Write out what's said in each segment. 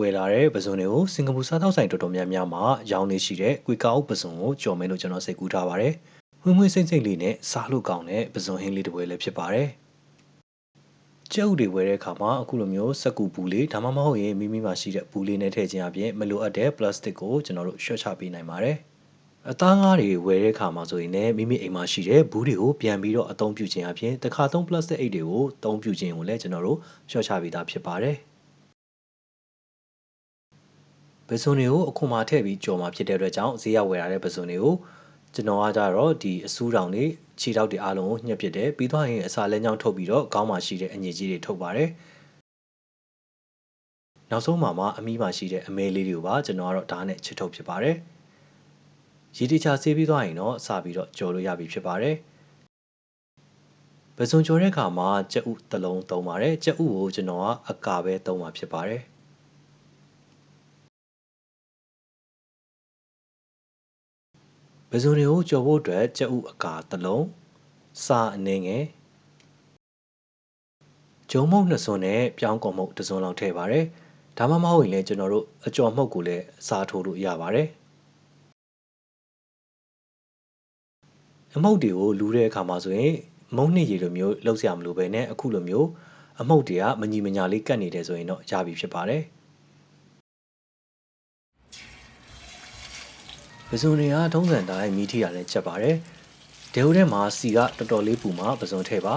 ဝယ်လာတဲ့ပစုံတွေကိုစင်ကာပူစားသောက်ဆိုင်တော်တော်များများမှာရောင်းနေရှိတဲ့ကွေကာအုပ်ပစုံကိုကြော်မယ်လို့ကျွန်တော်စိတ်ကူးထားပါတယ်။ဝင်းဝင်းစိမ့်စိမ့်လေးနဲ့စားလို့ကောင်းတဲ့ပစုံဟင်းလေးတစ်ပွဲလည်းဖြစ်ပါတယ်။ကြက်ဥတွေဝယ်တဲ့အခါမှာအခုလိုမျိုးစက်ကူပူလေးဒါမှမဟုတ်ရင်မိမိမှာရှိတဲ့ပူလေးနဲ့ထည့်ခြင်းအပြင်မလိုအပ်တဲ့ပလတ်စတစ်ကိုကျွန်တော်တို့ရှော့ချပေးနိုင်ပါတယ်။အသားငါးတွေဝယ်တဲ့အခါမှာဆိုရင်လည်းမိမိအိမ်မှာရှိတဲ့ဘူးတွေကိုပြန်ပြီးတော့အသုံးပြုခြင်းအပြင်တစ်ခါသုံးပလတ်စတစ်အိတ်တွေကိုအသုံးပြုခြင်းကိုလည်းကျွန်တော်တို့ရှော့ချပေးတာဖြစ်ပါတယ်။ပစုံတွေကိုအခွန်မှာထည့်ပြီးကြော်မှာဖြစ်တဲ့အတွက်ကြောင့်ဈေးရောက်ဝယ်ရတဲ့ပစုံတွေကိုကျွန်တော်ကကြတော့ဒီအစူးတောင်တွေခြေထောက်တွေအားလုံးကိုညှက်ပစ်တယ်ပြီးသွားရင်အစာလဲညောင်းထုတ်ပြီးတော့ခေါင်းမှာရှိတဲ့အညစ်အကြေးတွေထုတ်ပါတယ်နောက်ဆုံးမှာအမီးမှာရှိတဲ့အမဲလေးတွေကိုပါကျွန်တော်ကတော့ဓာတ်နဲ့ချစ်ထုတ်ဖြစ်ပါတယ်ရေတချဆေးပြီးသွားရင်တော့စပြီးတော့ကြော်လို့ရပြီဖြစ်ပါတယ်ပစုံကြော်တဲ့အခါမှာကြက်ဥတစ်လုံးသုံးပါတယ်ကြက်ဥကိုကျွန်တော်ကအကာပဲသုံးမှာဖြစ်ပါတယ်ပစုံတွေကိုကြော်ဖို့အတွက်ကြက်ဥအကာတစ်လုံးစားအနှင်းငယ်ဂျုံမုတ်နှစ်စွန်းနဲ့ပြောင်းကုန်မုတ်တစ်စွန်းလောက်ထည့်ပါတယ်ဒါမှမဟုတ်ရင်လည်းကျွန်တော်တို့အကြော်မှုတ်ကိုလည်းစားထိုးလို့ရပါတယ်အမှုတ်တွေကိုလူးတဲ့အခါမှာဆိုရင်မုံနှစ်ရည်လိုမျိုးလှုပ်ရှားမလို့ပဲနဲ့အခုလိုမျိုးအမှုတ်တွေကမညီမညာလေးကတ်နေတယ်ဆိုရင်တော့ရပြီဖြစ်ပါတယ်ပစုံတွေကထုံးစံတိုင်းမီးထီရနဲ့ချက်ပါတယ်ဒဲဟိုထဲမှာစီကတော်တော်လေးပူမှပစုံထည့်ပါ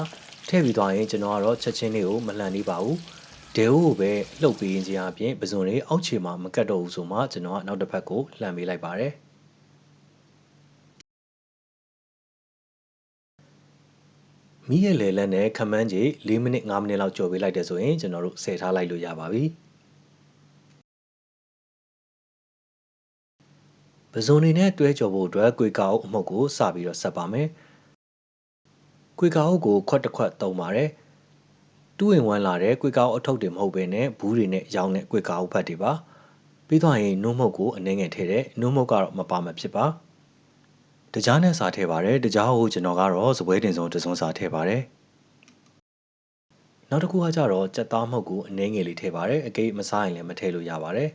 ထည့်ပြီးသွားရင်ကျွန်တော်ကတော့ချက်ချင်းလေးကိုမလှန်နေပါဘူးဒဲဟိုကိုပဲလှုပ်ပေးခြင်းအပြင်ပစုံတွေအောက်ခြေမှာမကတ်တော့ဘူးဆိုမှကျွန်တော်ကနောက်တစ်ဖက်ကိုလှန်ပေးလိုက်ပါတယ်မီးရဲ့လေလက်နဲ့ခမန်းကြီး4မိနစ်5မိနစ်လောက်ကြော်ပေးလိုက်တဲ့ဆိုရင်ကျွန်တော်တို့ဆယ်ထားလိုက်လို့ရပါပြီပစုံတွေနဲ့တွဲကြော်ဖို့အတွက်ကွေကာအုပ်အမှုတ်ကိုစပြီးတော့ဆက်ပါမယ်ကွေကာအုပ်ကိုခွက်တစ်ခွက်သုံးပါတယ်2 in 1လာတဲ့ကွေကာအုပ်အထုပ်တွေမဟုတ်ဘဲနဲ့ဘူးတွေနဲ့ရောင်းတဲ့ကွေကာအုပ်ဖက်တွေပါပြီးသွားရင်နှုတ်မုတ်ကိုအနှဲငယ်ထည့်တယ်နှုတ်မုတ်ကတော့မပါမဖြစ်ပါတကြားနဲ့စာထည့်ပါတယ်တကြားကိုကျွန်တော်ကတော့စပွဲတင်စုံတစ်စုံစာထည့်ပါတယ်နောက်တစ်ခုကကြတော့ကြက်သားမှုတ်ကိုအနှဲငယ်လေးထည့်ပါတယ်အကိမစားရင်လည်းမထည့်လို့ရပါတယ်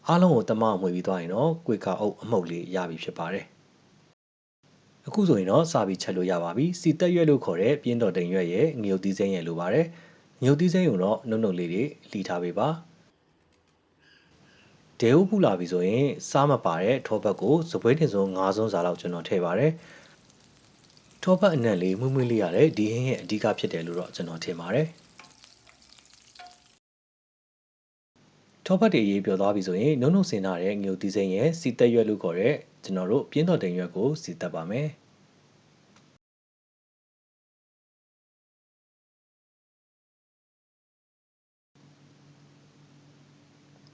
အားလုံးကိုတမမှွေပြီးသွားရင်တော့ကွေကာအုပ်အမှုတ်လေးရပြီဖြစ်ပါတယ်အခုဆိုရင်တော့စာပြီးချက်လို့ရပါပြီစီတက်ရွက်လို့ခေါ်တဲ့ပြင်းတော်တိန်ရွက်ရဲ့ငရုတ်သီးစိမ်းရဲ့လိုပါတယ်ငရုတ်သီးစိမ်းကိုတော့နှုတ်နှုတ်လေးတွေလှီထားပေးပါဒဲဟုတ်ပူလာပြီဆိုရင်စားမပါတဲ့ထောပတ်ကိုစပွဲတင်စုံ9စုံစာလောက်ကျွန်တော်ထည့်ပါတယ်ထောပတ်အနံ့လေးမွေ့မွေ့လေးရတယ်ဒီဟင်းရဲ့အဓိကဖြစ်တယ်လို့တော့ကျွန်တော်ထင်ပါတယ်ထောပတ်တွေရေးပြောသွားပြီဆိုရင်နှုတ်နှုတ်ဆင်ထားတဲ့ငရုတ်သီးစိမ်းရဲ့စီတက်ရွက်လို့ခေါ်တဲ့ကျွန်တော်တို့ပြင်းတော်တိန်ရွက်ကိုစီတက်ပါမယ်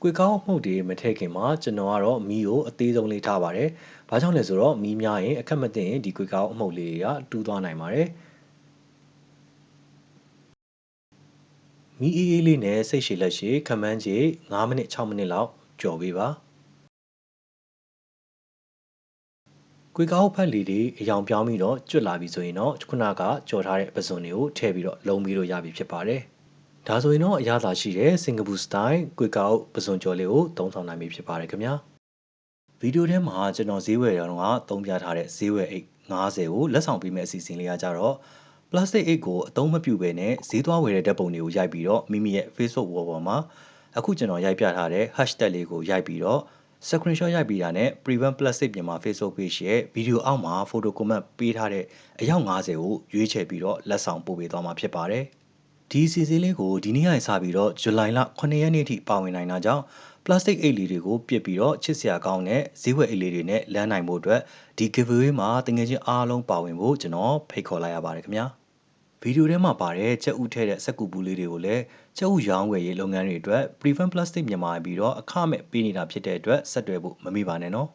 ကွေကောင်းမှုတ်တွေမထည့်ခင်မှာကျွန်တော်ကတော့မီးကိုအသေးဆုံးလေးထားပါတယ်။ဘာကြောင့်လဲဆိုတော့မီးများရင်အခက်မသိရင်ဒီကွေကောင်းအမှုတ်လေးတွေကတူးသွားနိုင်ပါတယ်။မီးအေးအေးလေးနဲ့စိတ်ရှည်လက်ရှည်ခမန်းကြီး9မိနစ်6မိနစ်လောက်ကြော်ပေးပါ။ကွေကောင်းဖက်လေးတွေအယောင်ပြောင်းပြီးတော့ကျွတ်လာပြီဆိုရင်တော့ခုနကကြော်ထားတဲ့ပစုံတွေကိုထည့်ပြီးတော့လုံးပြီးတော့ရပြီဖြစ်ပါတယ်။ဒါဆိုရင်တော့အရသာရှိတဲ့စင်ကာပူစတိုင်ကွေကောက်ပစုံကျော်လေးကိုသုံးဆောင်နိုင်ပြီဖြစ်ပါတယ်ခင်ဗျာဗီဒီယိုထဲမှာကျွန်တော်ဈေးဝယ်ရတော့သုံးပြထားတဲ့ဈေးဝယ်အိတ်90ကိုလက်ဆောင်ပေးမဲ့အစီအစဉ်လေးကကြတော့ပလတ်စတစ်အိတ်ကိုအသုံးမပြုဘဲနဲ့ဈေးသွားဝယ်တဲ့ဓာတ်ပုံတွေကိုရိုက်ပြီးတော့မိမိရဲ့ Facebook wall ပေါ်မှာအခုကျွန်တော်ရိုက်ပြထားတဲ့ hashtag လေးကိုရိုက်ပြီးတော့ screenshot ရိုက်ပြီးတာနဲ့ prevent plastic မြန်မာ Facebook page ရဲ့ဗီဒီယိုအောက်မှာ photo comment ပေးထားတဲ့အယောက်90ကိုရွေးချယ်ပြီးတော့လက်ဆောင်ပို့ပေးသွားမှာဖြစ်ပါတယ်ဒီစီစဉ်လေးကိုဒီနေ့ကနေစပြီးတော့ဇူလိုင်လ9ရက်နေ့ထိပါဝင်နိုင်တာကြောင့်ပလတ်စတစ်အိတ်လေးတွေကိုပြစ်ပြီးတော့ချစ်စရာကောင်းတဲ့ဈေးဝယ်အိတ်လေးတွေနဲ့လမ်းနိုင်ဖို့အတွက်ဒီ giveaway မှာတကယ်ချင်းအားလုံးပါဝင်ဖို့ကျွန်တော်ဖိတ်ခေါ်လိုက်ရပါတယ်ခင်ဗျာဗီဒီယိုထဲမှာပါတဲ့ချက်ဥထဲတဲ့စက်ကူပူလေးတွေကိုလည်းချက်ဥရောင်းဝယ်ရေးလုပ်ငန်းတွေအတွက် prevent plastic မြန်မာပြီးတော့အခမဲ့ပေးနေတာဖြစ်တဲ့အတွက်ဆက်သွယ်ဖို့မမေ့ပါနဲ့နော်